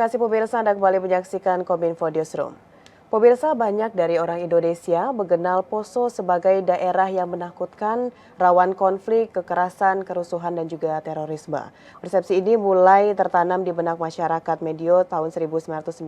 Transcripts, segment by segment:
kasih pemirsa Anda kembali menyaksikan Kominfo Newsroom. Pemirsa, banyak dari orang Indonesia mengenal Poso sebagai daerah yang menakutkan, rawan konflik, kekerasan, kerusuhan, dan juga terorisme. Persepsi ini mulai tertanam di benak masyarakat Medio tahun 1998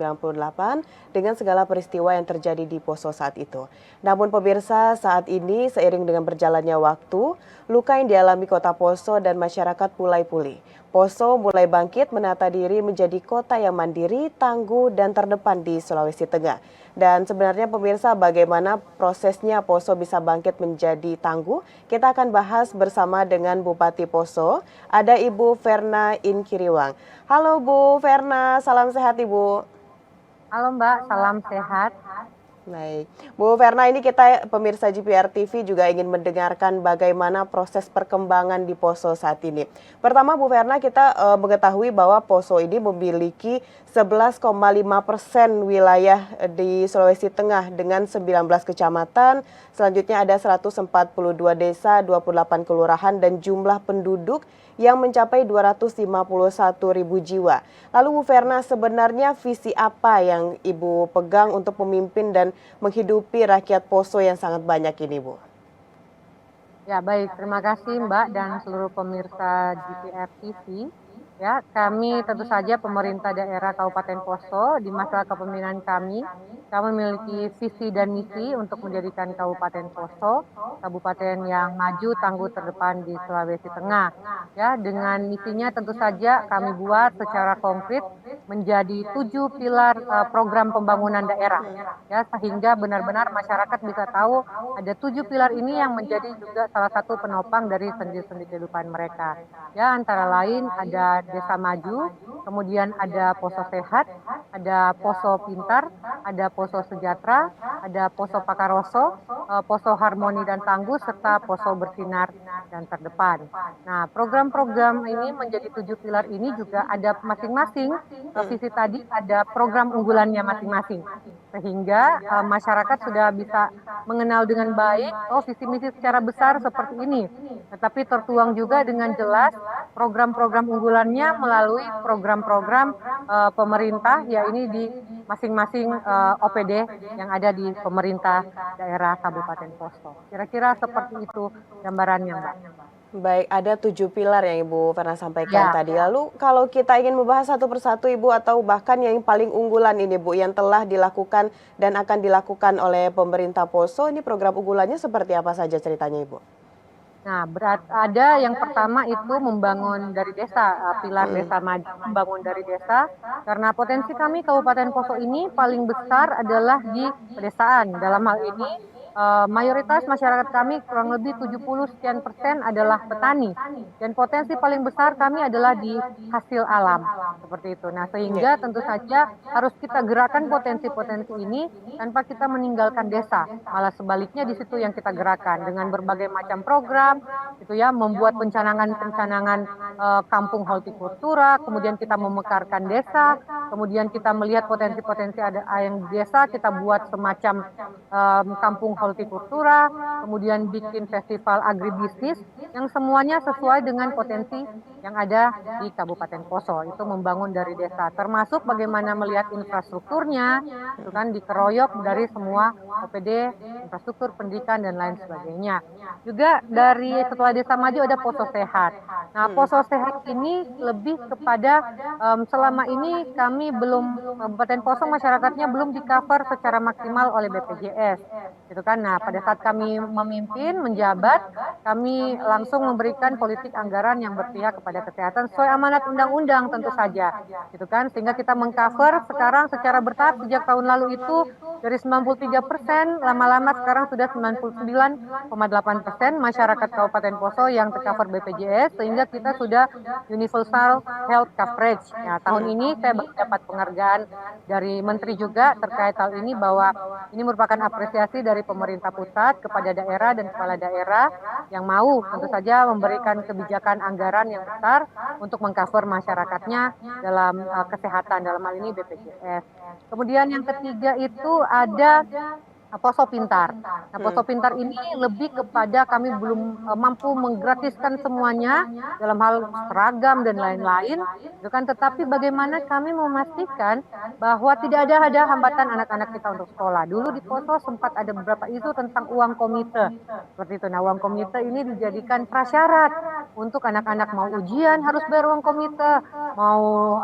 dengan segala peristiwa yang terjadi di Poso saat itu. Namun pemirsa, saat ini seiring dengan berjalannya waktu, luka yang dialami kota Poso dan masyarakat mulai pulih. Poso mulai bangkit menata diri menjadi kota yang mandiri, tangguh, dan terdepan di Sulawesi Tengah. Dan sebenarnya pemirsa, bagaimana prosesnya Poso bisa bangkit menjadi tangguh? Kita akan bahas bersama dengan Bupati Poso, ada Ibu Verna Inkiriwang. Halo Bu Verna, salam sehat Ibu. Halo Mbak, salam sehat. Baik, Bu Verna, ini kita pemirsa GPR TV juga ingin mendengarkan bagaimana proses perkembangan di Poso saat ini. Pertama Bu Verna, kita mengetahui bahwa Poso ini memiliki 11,5% wilayah di Sulawesi Tengah dengan 19 kecamatan, selanjutnya ada 142 desa, 28 kelurahan dan jumlah penduduk yang mencapai 251.000 jiwa. Lalu Bu Verna, sebenarnya visi apa yang Ibu pegang untuk memimpin dan menghidupi rakyat Poso yang sangat banyak ini, Bu? Ya baik, terima kasih Mbak dan seluruh pemirsa GPR TV. Ya, kami tentu saja pemerintah daerah Kabupaten Poso di masa kepemimpinan kami memiliki visi dan misi untuk menjadikan Kabupaten Poso kabupaten yang maju, tangguh, terdepan di Sulawesi Tengah. Ya, dengan misinya tentu saja kami buat secara konkret menjadi 7 pilar program pembangunan daerah. Ya, sehingga benar-benar masyarakat bisa tahu ada 7 pilar ini yang menjadi juga salah satu penopang dari sendi-sendi kehidupan mereka. Ya, antara lain ada Desa Maju, kemudian ada Poso Sehat, ada Poso Pintar, ada Poso Sejahtera, ada Poso Pakaroso, Poso Harmoni dan Tangguh, serta Poso Bersinar dan Terdepan. Nah, program-program ini menjadi 7 pilar ini juga ada masing-masing visi tadi, ada program unggulannya masing-masing. Sehingga masyarakat sudah bisa mengenal dengan baik, visi misi secara besar seperti ini. Tetapi tertuang juga dengan jelas program-program unggulannya melalui program-program pemerintah, ya ini di masing-masing OPD yang ada di pemerintah daerah Kabupaten Poso. Kira-kira seperti itu gambarannya, Mbak. Baik, ada 7 pilar yang Ibu pernah sampaikan tadi. Lalu kalau kita ingin membahas satu persatu Ibu, atau bahkan yang paling unggulan ini Bu, yang telah dilakukan dan akan dilakukan oleh pemerintah Poso, ini program unggulannya seperti apa saja ceritanya Ibu? Nah, ada yang pertama itu membangun dari desa, pilar desa maju, membangun dari desa, karena potensi kami Kabupaten Poso ini paling besar adalah di pedesaan. Dalam hal ini, mayoritas masyarakat kami kurang lebih 70% adalah petani, dan potensi paling besar kami adalah di hasil alam, seperti itu. Nah, sehingga tentu saja harus kita gerakan potensi-potensi ini tanpa kita meninggalkan desa, malah sebaliknya di situ yang kita gerakan dengan berbagai macam program, gitu ya, membuat pencanangan-pencanangan kampung hortikultura, kemudian kita memekarkan desa, kemudian kita melihat potensi-potensi ada yang di desa, kita buat semacam kampung hortikultura, kemudian bikin festival agribisnis yang semuanya sesuai dengan potensi yang ada di Kabupaten Poso. Itu membangun dari desa, termasuk bagaimana melihat infrastrukturnya, itu kan dikeroyok dari semua OPD, infrastruktur pendidikan dan lain sebagainya. Juga dari setelah Desa Maju ada Poso Sehat. Nah, Poso Sehat ini lebih kepada selama ini kami belum, Kabupaten Poso masyarakatnya belum di-cover secara maksimal oleh BPJS. Gitu kan. Nah, pada saat kami memimpin, menjabat, kami langsung memberikan politik anggaran yang berpihak kepada kesehatan sesuai amanat undang-undang tentu saja. Gitu kan. Sehingga kita mengcover sekarang secara bertahap sejak tahun lalu itu dari 93%, lama-lama sekarang sudah 99,8% masyarakat Kabupaten Poso yang tercover BPJS, sehingga kita sudah universal health coverage. Nah, tahun ini saya dapat penghargaan dari Menteri juga terkait hal ini, bahwa ini merupakan apresiasi dari pemerintah pusat kepada daerah dan kepala daerah yang mau tentu saja memberikan kebijakan anggaran yang besar untuk mengcover masyarakatnya dalam kesehatan, dalam hal ini BPJS. Kemudian yang ketiga itu ada Poso Pintar. Nah, Poso Pintar ini lebih kepada kami belum mampu menggratiskan semuanya dalam hal seragam dan lain-lain, gitu kan. Tetapi bagaimana kami memastikan bahwa tidak ada hambatan anak-anak kita untuk sekolah. Dulu di Poso sempat ada beberapa isu tentang uang komite, seperti itu. Nah, uang komite ini dijadikan prasyarat untuk anak-anak mau ujian harus bayar uang komite, mau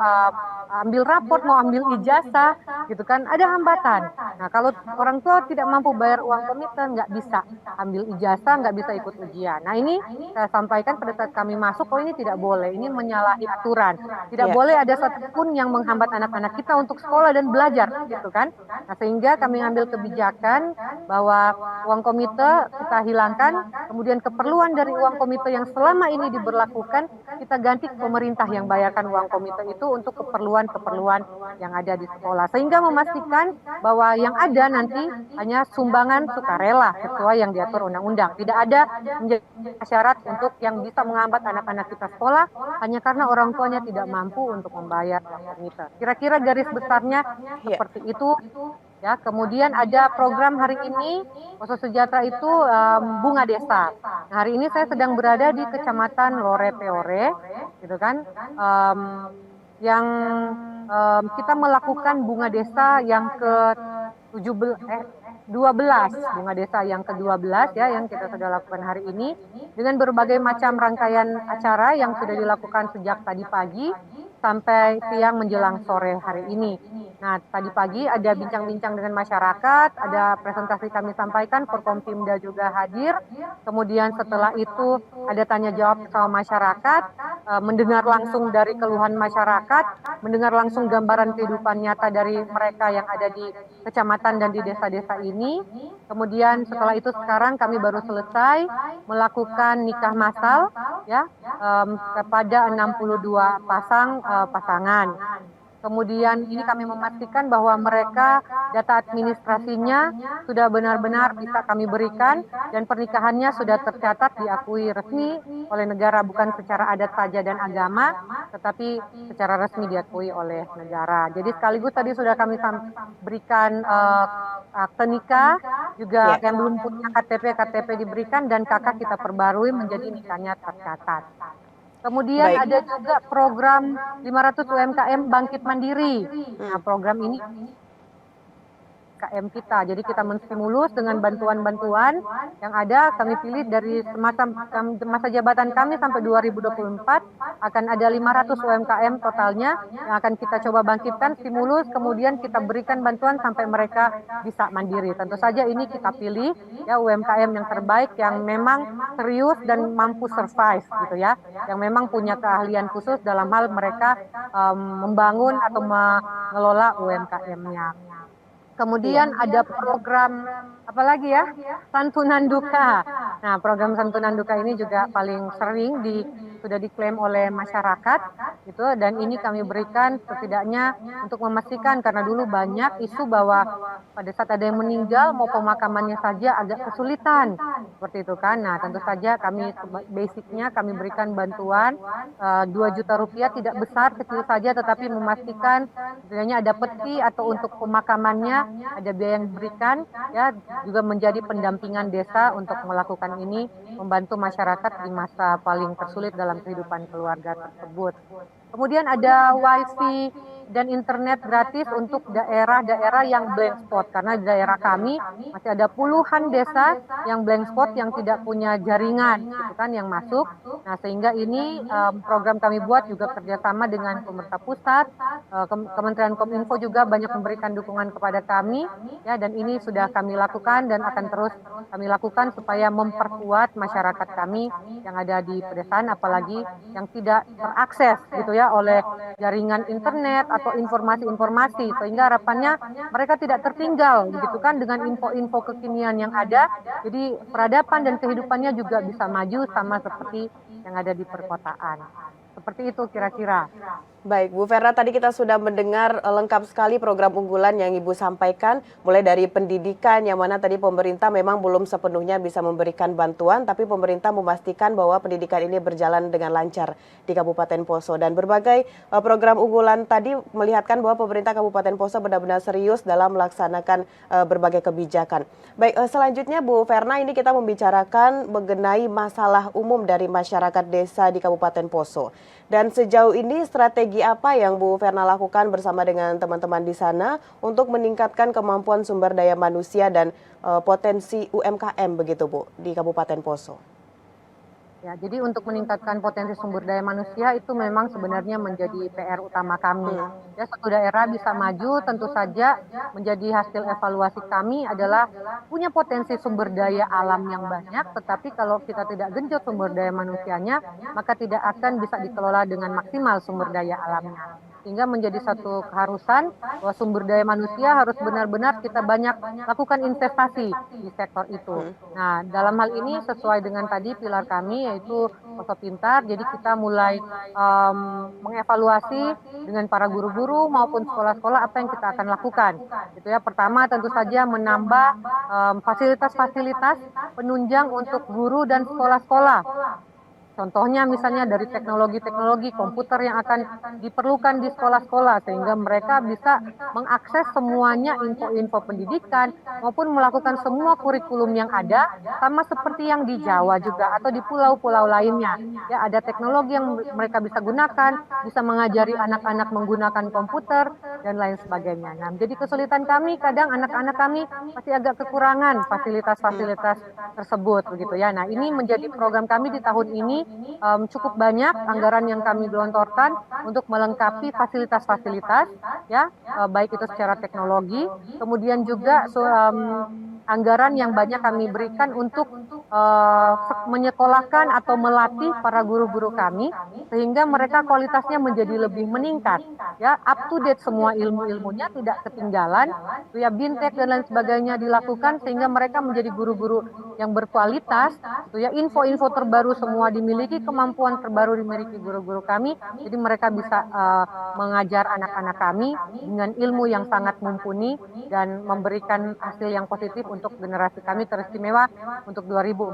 ambil raport, mau ambil ijazah, gitu kan. Ada hambatan. Nah, kalau orang tua tidak mampu bayar uang komite, nggak bisa ambil ijazah, nggak bisa ikut ujian. Nah, ini saya sampaikan pada saat kami masuk, oh ini tidak boleh, ini menyalahi aturan. Tidak Ya. boleh ada satupun yang menghambat anak-anak kita untuk sekolah dan belajar, gitu kan. Nah, sehingga kami ambil kebijakan bahwa uang komite kita hilangkan, kemudian keperluan dari uang komite yang selama ini diberlakukan, kita ganti pemerintah yang bayarkan uang komite itu untuk keperluan-keperluan yang ada di sekolah. Sehingga memastikan bahwa yang ada nanti hanya sumbangan sukarela sesuai yang diatur undang-undang. Tidak ada menjadi syarat untuk yang bisa menghambat anak-anak kita sekolah hanya karena orang tuanya tidak mampu untuk membayar uang komite. Kira-kira garis besarnya Ya. seperti itu. Ya, kemudian ada program hari ini Poso Sejahtera itu Bunga Desa. Nah, hari ini saya sedang berada di Kecamatan Lore Peore, gitu kan, yang kita melakukan Bunga Desa yang ke 12 Bunga Desa yang ke-12 ya yang kita sudah lakukan hari ini dengan berbagai macam rangkaian acara yang sudah dilakukan sejak tadi pagi sampai siang menjelang sore hari ini. Nah, tadi pagi ada bincang-bincang dengan masyarakat, ada presentasi kami sampaikan, Forkompimda juga hadir. Kemudian setelah itu ada tanya jawab sama masyarakat, mendengar langsung dari keluhan masyarakat, mendengar langsung gambaran kehidupan nyata dari mereka yang ada di kecamatan dan di desa-desa ini. Kemudian setelah itu sekarang kami baru selesai melakukan nikah massal ya kepada 62 pasangan. Kemudian ini kami memastikan bahwa mereka data administrasinya sudah benar-benar bisa kami berikan dan pernikahannya sudah tercatat diakui resmi oleh negara, bukan secara adat saja dan agama, tetapi secara resmi diakui oleh negara. Jadi sekaligus tadi sudah kami berikan akte nikah, juga Ya. yang belum punya KTP diberikan dan kakak kita perbarui menjadi nikahnya tercatat. Kemudian Baik. ada juga program 500 UMKM Bangkit Mandiri. Nah, program ini UMKM kita. Jadi kita menstimulus dengan bantuan-bantuan yang ada. Kami pilih dari masa jabatan kami sampai 2024 akan ada 500 UMKM totalnya yang akan kita coba bangkitkan, stimulus, kemudian kita berikan bantuan sampai mereka bisa mandiri. Tentu saja ini kita pilih ya UMKM yang terbaik, yang memang serius dan mampu survive gitu ya, yang memang punya keahlian khusus dalam hal mereka membangun atau mengelola UMKM-nya. Kemudian ada program apa lagi ya? Santunan Duka. Nah, program Santunan Duka ini juga paling sering sudah diklaim oleh masyarakat gitu, dan ini kami berikan setidaknya untuk memastikan, karena dulu banyak isu bahwa pada saat ada yang meninggal mau pemakamannya saja agak kesulitan seperti itu kan. Nah, tentu saja kami basicnya kami berikan bantuan 2 juta rupiah, tidak besar, kecil saja, tetapi memastikan setidaknya ada peti atau untuk pemakamannya ada biaya yang diberikan ya, juga menjadi pendampingan desa untuk melakukan ini, membantu masyarakat di masa paling tersulit dalam kehidupan keluarga tersebut. Kemudian ada wifi dan internet gratis untuk daerah-daerah yang blank spot, karena di daerah kami masih ada puluhan desa yang blank spot yang tidak punya jaringan gitu kan yang masuk. Nah, sehingga ini program kami buat juga kerjasama dengan pemerintah pusat, Kementerian Kominfo juga banyak memberikan dukungan kepada kami ya, dan ini sudah kami lakukan dan akan terus kami lakukan supaya memperkuat masyarakat kami yang ada di pedesaan, apalagi yang tidak terakses gitu ya oleh jaringan internet atau informasi-informasi, sehingga harapannya mereka tidak tertinggal gitu kan dengan info-info kekinian yang ada. Jadi peradaban dan kehidupannya juga bisa maju sama seperti yang ada di perkotaan. Seperti itu kira-kira. Baik, Bu Verna, tadi kita sudah mendengar lengkap sekali program unggulan yang Ibu sampaikan, mulai dari pendidikan yang mana tadi pemerintah memang belum sepenuhnya bisa memberikan bantuan, tapi pemerintah memastikan bahwa pendidikan ini berjalan dengan lancar di Kabupaten Poso. Dan berbagai program unggulan tadi melihatkan bahwa pemerintah Kabupaten Poso benar-benar serius dalam melaksanakan berbagai kebijakan. Baik, selanjutnya Bu Verna, ini kita membicarakan mengenai masalah umum dari masyarakat desa di Kabupaten Poso. Dan sejauh ini strategi apa yang Bu Verna lakukan bersama dengan teman-teman di sana untuk meningkatkan kemampuan sumber daya manusia dan potensi UMKM begitu Bu di Kabupaten Poso? Ya, jadi untuk meningkatkan potensi sumber daya manusia itu memang sebenarnya menjadi PR utama kami. Ya, satu daerah bisa maju tentu saja menjadi hasil evaluasi kami adalah punya potensi sumber daya alam yang banyak, tetapi kalau kita tidak genjot sumber daya manusianya, maka tidak akan bisa dikelola dengan maksimal sumber daya alamnya. Sehingga menjadi satu keharusan bahwa sumber daya manusia harus benar-benar kita banyak lakukan investasi di sektor itu. Nah, dalam hal ini sesuai dengan tadi pilar kami yaitu Poso Pintar, jadi kita mulai mengevaluasi dengan para guru-guru maupun sekolah-sekolah apa yang kita akan lakukan. Gitu ya. Pertama tentu saja menambah fasilitas-fasilitas penunjang untuk guru dan sekolah-sekolah. Contohnya misalnya dari teknologi-teknologi komputer yang akan diperlukan di sekolah-sekolah sehingga mereka bisa mengakses semuanya info-info pendidikan maupun melakukan semua kurikulum yang ada sama seperti yang di Jawa juga atau di pulau-pulau lainnya. Ya, ada teknologi yang mereka bisa gunakan, bisa mengajari anak-anak menggunakan komputer dan lain sebagainya. Nah, jadi kesulitan kami kadang anak-anak kami masih agak kekurangan fasilitas-fasilitas tersebut begitu ya. Nah, ini menjadi program kami di tahun ini cukup banyak anggaran yang kami gelontorkan untuk melengkapi fasilitas-fasilitas ya baik itu secara teknologi, kemudian juga anggaran yang banyak kami berikan untuk menyekolahkan atau melatih para guru-guru kami sehingga mereka kualitasnya menjadi lebih meningkat ya, up to date semua ilmu-ilmunya tidak ketinggalan ya, bintek dan lain sebagainya dilakukan sehingga mereka menjadi guru-guru yang berkualitas itu ya, info-info terbaru semua dimiliki, kemampuan terbaru dimiliki guru-guru kami, jadi mereka bisa mengajar anak-anak kami dengan ilmu yang sangat mumpuni dan memberikan hasil yang positif untuk generasi kami teristimewa untuk 2045.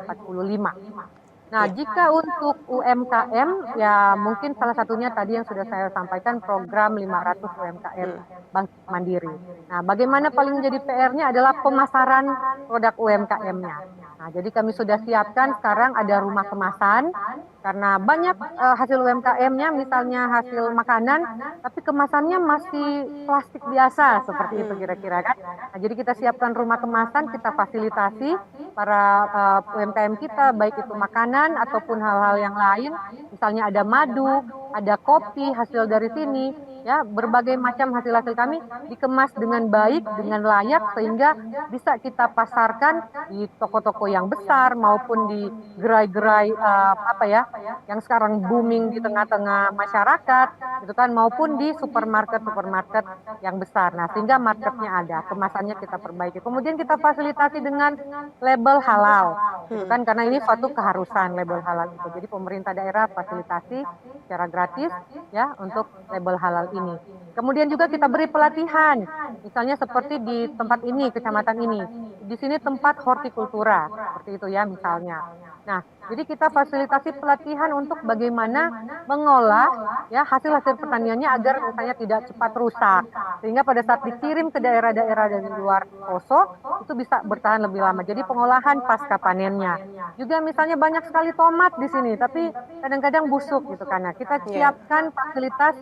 Nah, jika untuk UMKM, ya mungkin salah satunya tadi yang sudah saya sampaikan program 500 UMKM Bangkit Mandiri. Nah, bagaimana paling menjadi PR-nya adalah pemasaran produk UMKM-nya. Nah, jadi kami sudah siapkan sekarang ada rumah kemasan, karena banyak hasil UMKM-nya misalnya hasil makanan, tapi kemasannya masih plastik biasa, seperti itu kira-kira kan. Nah, jadi kita siapkan rumah kemasan, kita fasilitasi para UMKM kita, baik itu makanan ataupun hal-hal yang lain, misalnya ada madu, ada kopi hasil dari sini, ya berbagai macam hasil-hasil kami dikemas dengan baik, dengan layak sehingga bisa kita pasarkan di toko-toko yang besar maupun di gerai-gerai yang sekarang booming di tengah-tengah masyarakat, gitu kan, maupun di supermarket yang besar. Nah, sehingga marketnya ada, kemasannya kita perbaiki. Kemudian kita fasilitasi dengan label halal, gitu kan, karena ini suatu keharusan label halal itu. Jadi pemerintah daerah fasilitasi secara gratis ya untuk label halal ini. Kemudian juga kita beri pelatihan, misalnya seperti di tempat ini, kecamatan ini. Di sini tempat hortikultura, seperti itu ya misalnya. Nah, jadi kita fasilitasi pelatihan untuk bagaimana mengolah ya hasil-hasil pertaniannya agar misalnya tidak cepat rusak. Sehingga pada saat dikirim ke daerah-daerah dari luar Poso, itu bisa bertahan lebih lama. Jadi pengolahan pasca panennya. Juga misalnya banyak sekali tomat di sini, tapi kadang-kadang busuk gitu kan. Nah, kita siapkan fasilitas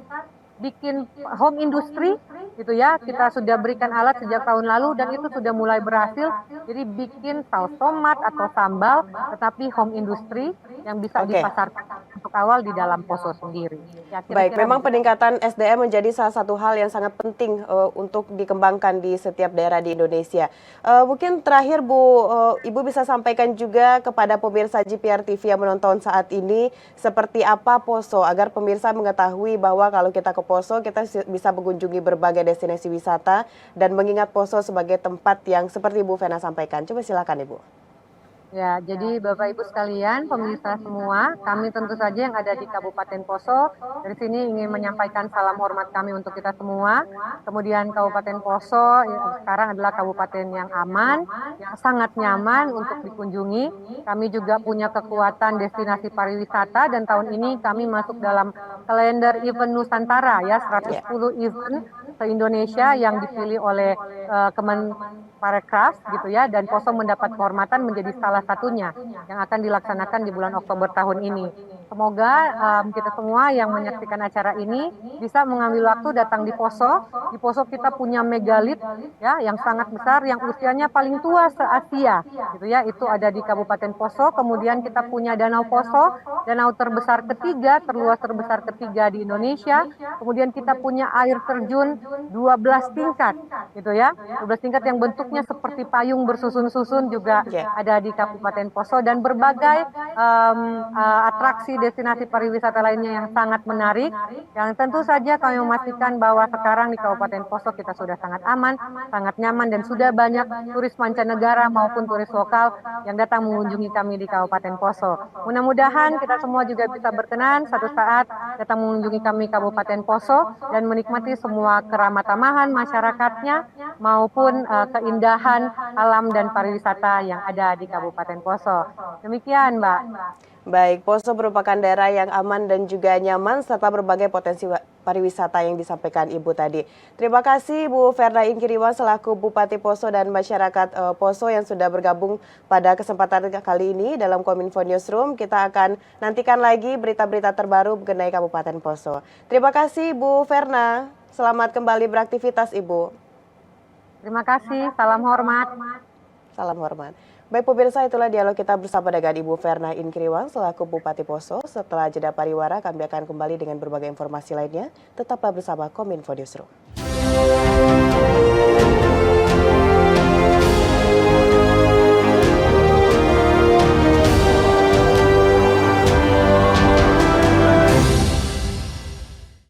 bikin home industry gitu ya, kita sudah berikan alat sejak tahun lalu dan itu sudah mulai berhasil. Jadi bikin saus tomat atau sambal tetapi home industry yang bisa dipasarkan untuk awal di dalam Poso sendiri. Ya, baik, memang peningkatan SDM menjadi salah satu hal yang sangat penting untuk dikembangkan di setiap daerah di Indonesia. Mungkin terakhir Bu, Ibu bisa sampaikan juga kepada pemirsa GPR TV yang menonton saat ini seperti apa Poso agar pemirsa mengetahui bahwa kalau kita ke Poso kita bisa mengunjungi berbagai destinasi wisata dan mengingat Poso sebagai tempat yang seperti Bu Vena sampaikan. Coba silakan Ibu. Ya, jadi Bapak Ibu sekalian, pemirsa semua, kami tentu saja yang ada di Kabupaten Poso, dari sini ingin menyampaikan salam hormat kami untuk kita semua. Kemudian Kabupaten Poso sekarang adalah kabupaten yang aman, yang sangat nyaman untuk dikunjungi. Kami juga punya kekuatan destinasi pariwisata dan tahun ini kami masuk dalam kalender event Nusantara ya, 110 event se-Indonesia yang dipilih oleh Kemenparekraf gitu ya, dan Poso mendapat kehormatan menjadi salah satunya yang akan dilaksanakan di bulan Oktober tahun ini. Semoga kita semua yang menyaksikan acara ini bisa mengambil waktu datang di Poso. Di Poso kita punya megalit ya yang sangat besar yang usianya paling tua se-Asia gitu ya. Itu ada di Kabupaten Poso. Kemudian kita punya Danau Poso, danau terbesar ketiga, terluas terbesar ketiga di Indonesia. Kemudian kita punya air terjun 12 tingkat gitu ya. 12 tingkat yang bentuknya seperti payung bersusun-susun juga ada di Kabupaten Poso dan berbagai atraksi destinasi pariwisata lainnya yang sangat menarik. Yang tentu saja kami memastikan bahwa sekarang di Kabupaten Poso kita sudah sangat aman, sangat nyaman dan sudah banyak turis mancanegara maupun turis lokal yang datang mengunjungi kami di Kabupaten Poso. Mudah-mudahan kita semua juga bisa berkenan satu saat datang mengunjungi kami Kabupaten Poso dan menikmati semua keramah tamahan masyarakatnya maupun keindahan alam dan pariwisata yang ada di Kabupaten Poso. Demikian, Mbak. Baik, Poso merupakan daerah yang aman dan juga nyaman serta berbagai potensi pariwisata yang disampaikan Ibu tadi. Terima kasih Bu Verna Inkiriwan selaku Bupati Poso dan masyarakat Poso yang sudah bergabung pada kesempatan kali ini dalam Kominfo Newsroom. Kita akan nantikan lagi berita-berita terbaru mengenai Kabupaten Poso. Terima kasih Bu Verna. Selamat kembali beraktivitas Ibu. Terima kasih, salam hormat. Salam hormat. Baik pemirsa, itulah dialog kita bersama dengan Ibu Verna Inkiriwan selaku Bupati Poso. Setelah jeda pariwara, kami akan kembali dengan berbagai informasi lainnya. Tetaplah bersama Kominfo Newsroom.